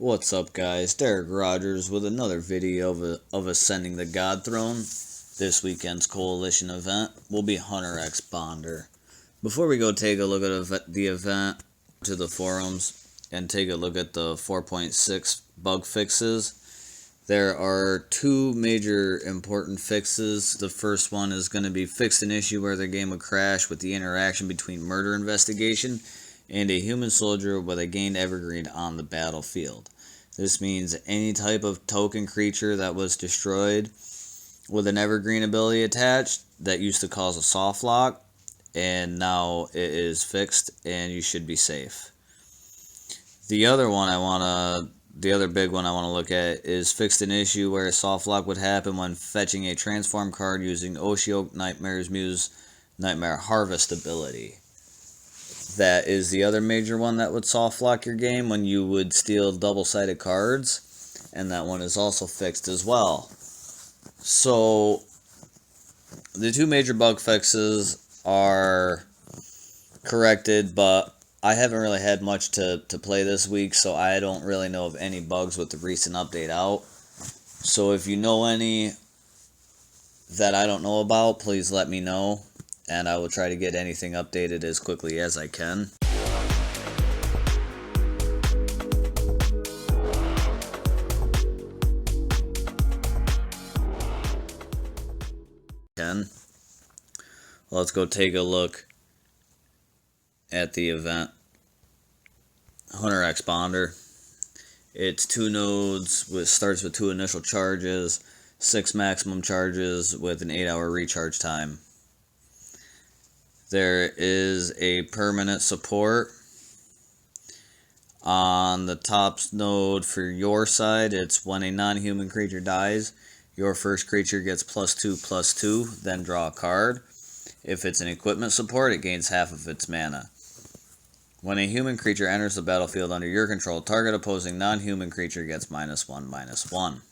What's up, guys? Derek Rogers with another video of Ascending the God Throne. This weekend's Coalition event will be Hunter HxB. Before we go take a look at the event, to the forums and take a look at the 4.6 bug fixes, there are two major important fixes. The first one is going to be fixed an issue where the game would crash with the interaction between murder investigation and a human soldier with a gained evergreen on the battlefield. This means any type of token creature that was destroyed with an evergreen ability attached that used to cause a soft lock, and now it is fixed and you should be safe. The other big one I want to look at is fixed an issue where a soft lock would happen when fetching a transform card using Oshio Nightmare's Muse Nightmare Harvest ability. That is the other major one that would soft lock your game when you would steal double-sided cards, and that one is also fixed as well. So the two major bug fixes are corrected, but I haven't really had much to play this week, so I don't really know of any bugs with the recent update out. So if you know any that I don't know about, please let me know, and I will try to get anything updated as quickly as I can. Let's go take a look at the event. Hunter HxB. It's 2 nodes, starts with 2 initial charges, 6 maximum charges with an 8-hour recharge time. There is a permanent support. On the top node for your side, it's when a non-human creature dies, your first creature gets +2/+2, then draw a card. If it's an equipment support, it gains half of its mana. When a human creature enters the battlefield under your control, target opposing non-human creature gets -1/-1.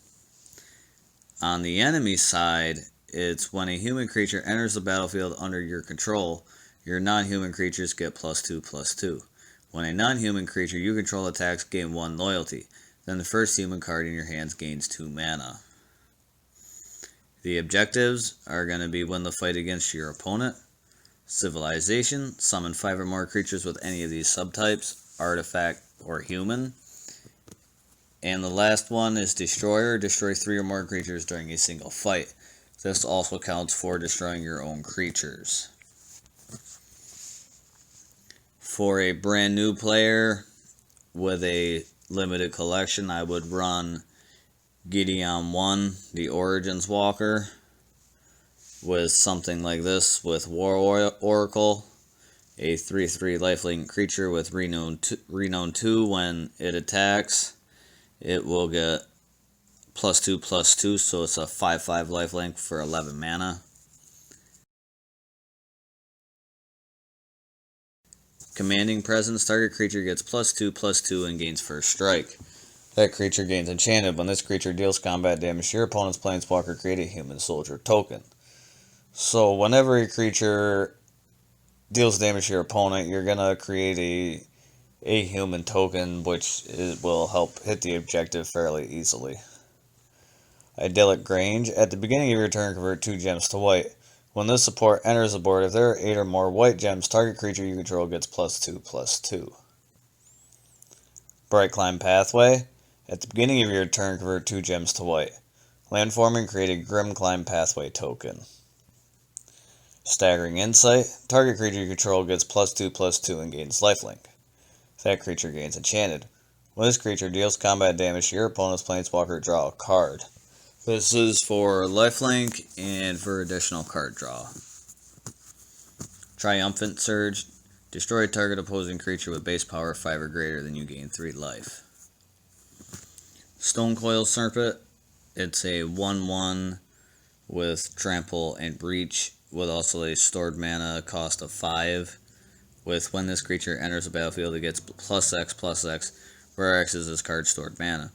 On the enemy side, it's when a human creature enters the battlefield under your control, your non-human creatures get +2/+2. When a non-human creature you control attacks, gain 1 loyalty. Then the first human card in your hands gains 2 mana. The objectives are going to be win the fight against your opponent. Civilization, summon 5 or more creatures with any of these subtypes, artifact, or human. And the last one is Destroyer, destroy 3 or more creatures during a single fight. This also counts for destroying your own creatures. For a brand new player with a limited collection, I would run Gideon 1, the Origins Walker, with something like this, with War Oracle, a 3/3 lifelink creature with Renown 2. When it attacks, it will get +2/+2, so it's a 5/5 lifelink for 11 mana. Commanding Presence, target creature gets +2/+2 and gains first strike. That creature gains enchanted. When this creature deals combat damage to your opponent's planeswalker, create a human soldier token. So whenever a creature deals damage to your opponent, you're going to create a human token, which will help hit the objective fairly easily. Idyllic Grange. At the beginning of your turn, convert 2 gems to white. When this support enters the board, if there are 8 or more white gems, target creature you control gets +2/+2. Bright Climb Pathway. At the beginning of your turn, convert 2 gems to white. Landforming, create a Grim Climb Pathway token. Staggering Insight. Target creature you control gets +2/+2 and gains lifelink. That creature gains enchanted. When this creature deals combat damage to your opponent's planeswalker, draw a card. This is for lifelink and for additional card draw. Triumphant Surge. Destroy a target opposing creature with base power 5 or greater, then you gain 3 life. Stonecoil Serpent. It's a 1/1 with Trample and Breach, with also a stored mana cost of 5. With when this creature enters the battlefield, it gets +X/+X, where X is this card's stored mana.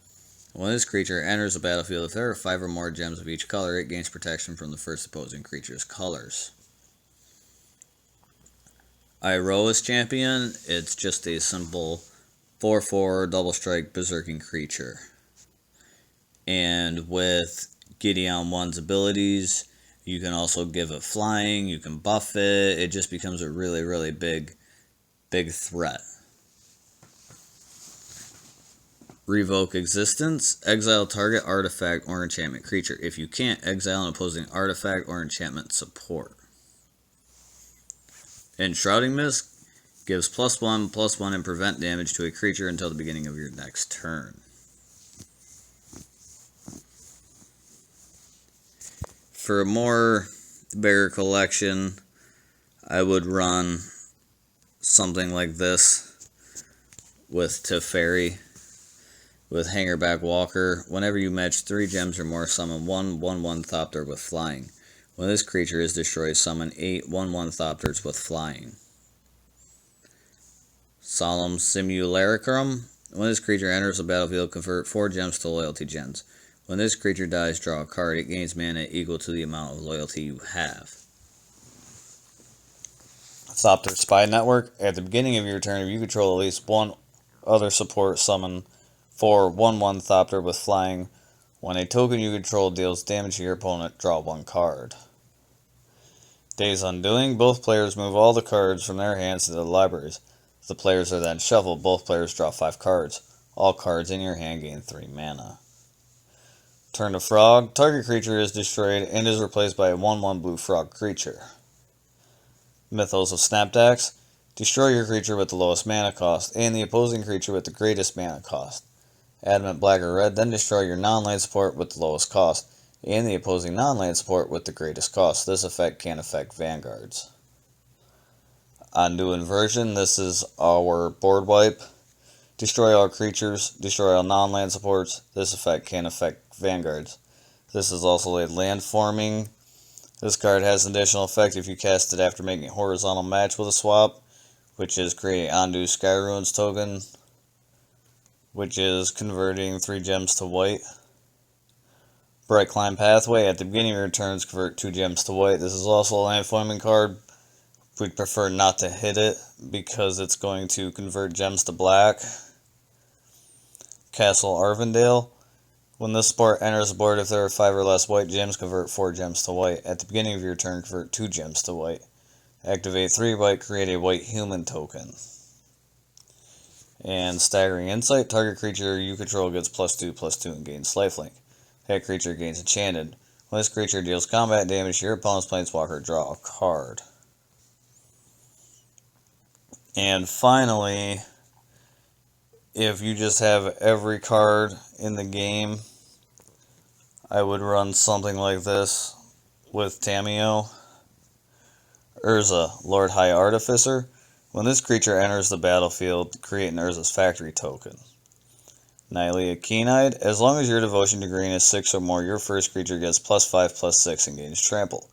When this creature enters the battlefield, if there are 5 or more gems of each color, it gains protection from the first opposing creature's colors. Iroa's Champion, it's just a simple 4/4 double strike berserking creature. And with Gideon 1's abilities, you can also give it flying, you can buff it, it just becomes a really, really big threat. Revoke existence, exile target artifact or enchantment creature. If you can't, exile an opposing artifact or enchantment support. Enshrouding Mist gives +1/+1 and prevent damage to a creature until the beginning of your next turn. For a more bigger collection, I would run something like this with Teferi, with Hangerback Walker. Whenever you match 3 gems or more, summon 1/1/1 Thopter with flying. When this creature is destroyed, summon 8 1/1 Thopters with flying. Solemn Simulacrum. When this creature enters the battlefield, convert 4 gems to loyalty gems. When this creature dies, draw a card. It gains mana equal to the amount of loyalty you have. Thopter Spy Network. At the beginning of your turn, if you control at least one other support, summon 4 1/1 Thopter with flying. When a token you control deals damage to your opponent, draw 1 card. Day's Undoing. Both players move all the cards from their hands to the libraries. If the players are then shuffled, both players draw 5 cards. All cards in your hand gain 3 mana. Turn to Frog. Target creature is destroyed and is replaced by a 1/1 blue frog creature. Mythos of Snapdax. Destroy your creature with the lowest mana cost and the opposing creature with the greatest mana cost. Adamant Black or Red. Then destroy your non-land support with the lowest cost and the opposing non-land support with the greatest cost. This effect can affect vanguards. Undo Inversion. This is our board wipe. Destroy all creatures. Destroy all non-land supports. This effect can affect vanguards. This is also a land forming. This card has an additional effect if you cast it after making a horizontal match with a swap, which is create Undo Sky Ruins token, which is converting 3 gems to white. Bright Climb Pathway. At the beginning of your turns, convert 2 gems to white. This is also a land forming card. We'd prefer not to hit it because it's going to convert gems to black. Castle Arvindale. When this support enters the board, if there are 5 or less white gems, convert 4 gems to white. At the beginning of your turn, convert 2 gems to white. Activate 3 white, create a white human token. And Staggering Insight. Target creature you control gets +2/+2 and gains lifelink. That creature gains enchanted. When this creature deals combat damage to your opponent's planeswalker, draw a card. And finally, if you just have every card in the game, I would run something like this with Tamiyo. Urza, Lord High Artificer. When this creature enters the battlefield, create an Urza's Factory token. Nylea Keen-Eyed. As long as your devotion to green is 6 or more, your first creature gets +5/+6 and gains trample.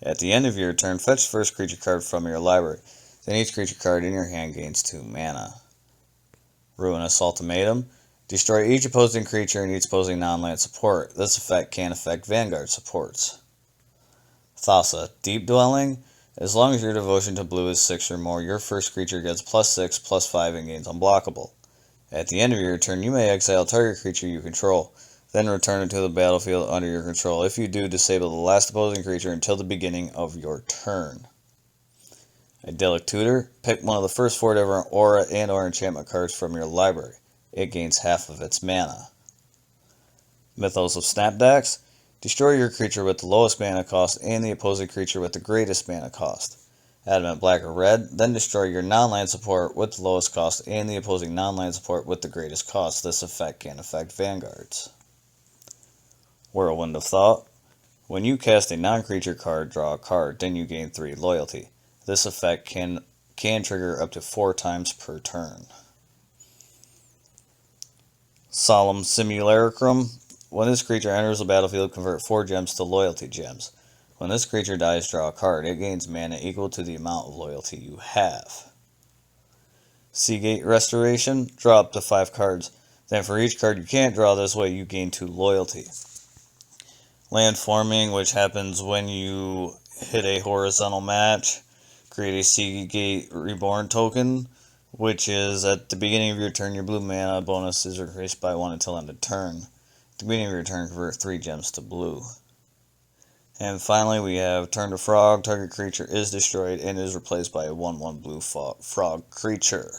At the end of your turn, fetch the first creature card from your library. Then each creature card in your hand gains 2 mana. Ruinous Ultimatum. Destroy each opposing creature and each opposing non-land support. This effect can affect Vanguard supports. Thassa, Deep Dwelling. As long as your devotion to blue is 6 or more, your first creature gets +6/+5 and gains unblockable. At the end of your turn, you may exile target creature you control, then return it to the battlefield under your control. If you do, disable the last opposing creature until the beginning of your turn. Idyllic Tutor. Pick one of the first 4 different aura and or enchantment cards from your library. It gains half of its mana. Mythos of Snapdax. Destroy your creature with the lowest mana cost and the opposing creature with the greatest mana cost. Adamant Black or Red. Then destroy your non-land support with the lowest cost and the opposing non-land support with the greatest cost. This effect can affect vanguards. Whirlwind of Thought. When you cast a non-creature card, draw a card. Then you gain 3 loyalty. This effect can trigger up to 4 times per turn. Solemn Simulacrum. When this creature enters the battlefield, convert 4 gems to loyalty gems. When this creature dies, draw a card. It gains mana equal to the amount of loyalty you have. Seagate Restoration. Draw up to 5 cards. Then for each card you can't draw this way, you gain 2 loyalty. Land Forming, which happens when you hit a horizontal match. Create a Seagate Reborn token, which is at the beginning of your turn, your blue mana bonus is increased by 1 until end of turn. At the beginning of your turn, convert 3 gems to blue. And finally, we have turn to frog. Target creature is destroyed and is replaced by a 1/1 blue frog creature.